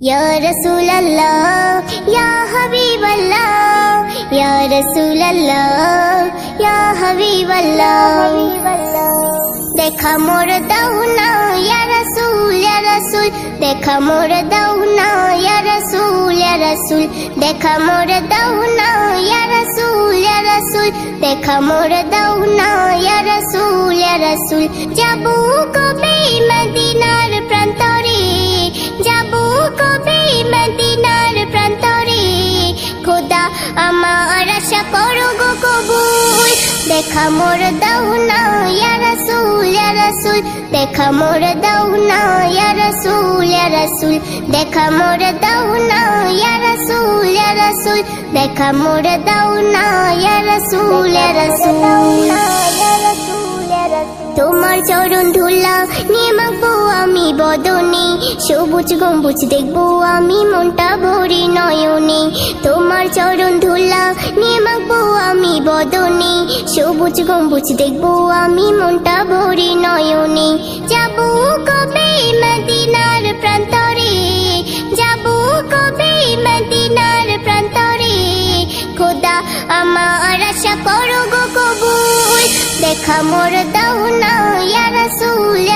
या रसूल अल्लाह या हबीब अल्लाह या रसूल अल्लाह या हबीब अल्लाह देखा मोर दाउना या रसूल देखा मोर दाउना या रसूल देखा मोर दाउना या रसूल देखा मोर दाउना या रसूल जाबू कबे मदीनार प्रान्तरे जाबू कबे मदीनार प्रान्तरे खुदा आमार आशा करो गो कबूल देखा मोर दाउना या रसूल देखा मोर दाउना या रसूल देखा मोर दाउना या रसूल देखा मोर दाउना या रसूल তোমার চরণ ধুলা নিয়ে মাখবো আমি বদনে সবুজ গম্বুজ দেখবো আমি মনটা ভরে নয়নে তোমার চরণ ধুলা নিয়ে মাখবো আমি বদনে সবুজ গম্বুজ দেখবো আমি মনটা ভরে নয়নে যাবো কবে মদিনার প্রান্তরে যাবো কবে মদিনার প্রান্তরে খোদা আমার আশা করো গো কবুল देखा मोर दाउना या रसूल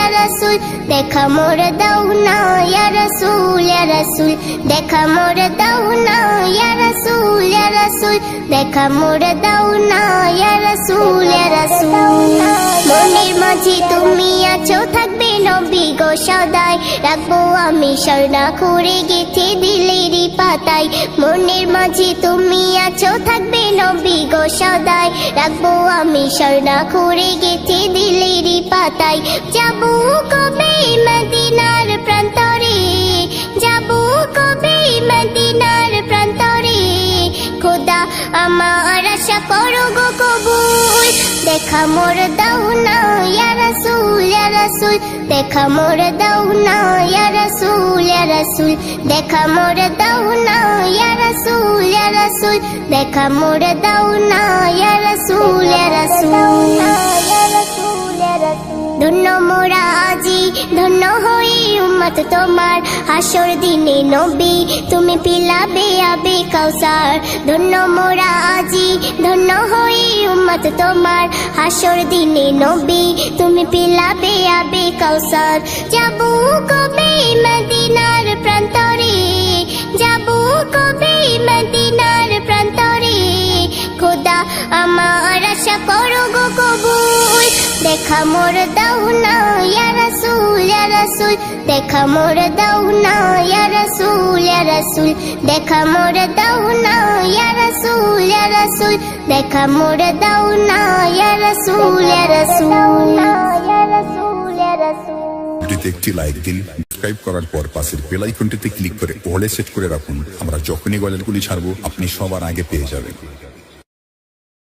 देखा मोर दाउना या रसूल देखा मोर दाउना या रसूल देखा मोर दाउना या रसूल মনের মাঝে তুমি আছো থাকবে নবী গো সদাই রাখবো আমি শরণা করে গেথে দিলেরই পাতায় মনের মাঝে তুমি আছো থাকবে নবী গো সদাই রাখবো আমি শরণা করে গেথে দিলেরই পাতায় যাবো কবে মদিনার প্রান্তরে যাবো কবে মদিনার প্রান্তরে খোদা আমার আশা করো গো কবুল देखा मोर दाउना या रसूल देखा मोर दाउना या रसूल देखा मोर दाउना या रसूल देखा मोर दाउना या रसूल ধন্য মোরা আজি ধন্য হই উম্মত তোমার হাসর দিনে নবী তুমি পিলাবে আবে কাউসার ধন্য মোরা আজি ধন্য হই উম্মত তোমার হাসর দিনে নবী তুমি পিলাবে আবে কাউসার যাবো কবে মদিনার প্রান্তরে যাবো কবে মদিনার প্রান্তরে খোদা আমার আশা করো গো কবুল देखा मोर दाउना या रसूल देखा मोर दाउना या रसूल देखा मोर दाउना या रसूल देखा मोर दाउना या रसूल ভিডিওতে একটি লাইক দিন, সাবস্ক্রাইব করার পর পাশের বেল আইকনটিতে ক্লিক করে অলে সেট করে রাখুন। আমরা যখনই গল্পগুলি ছাড়বো আপনি সবার আগে পেয়ে যাবেন।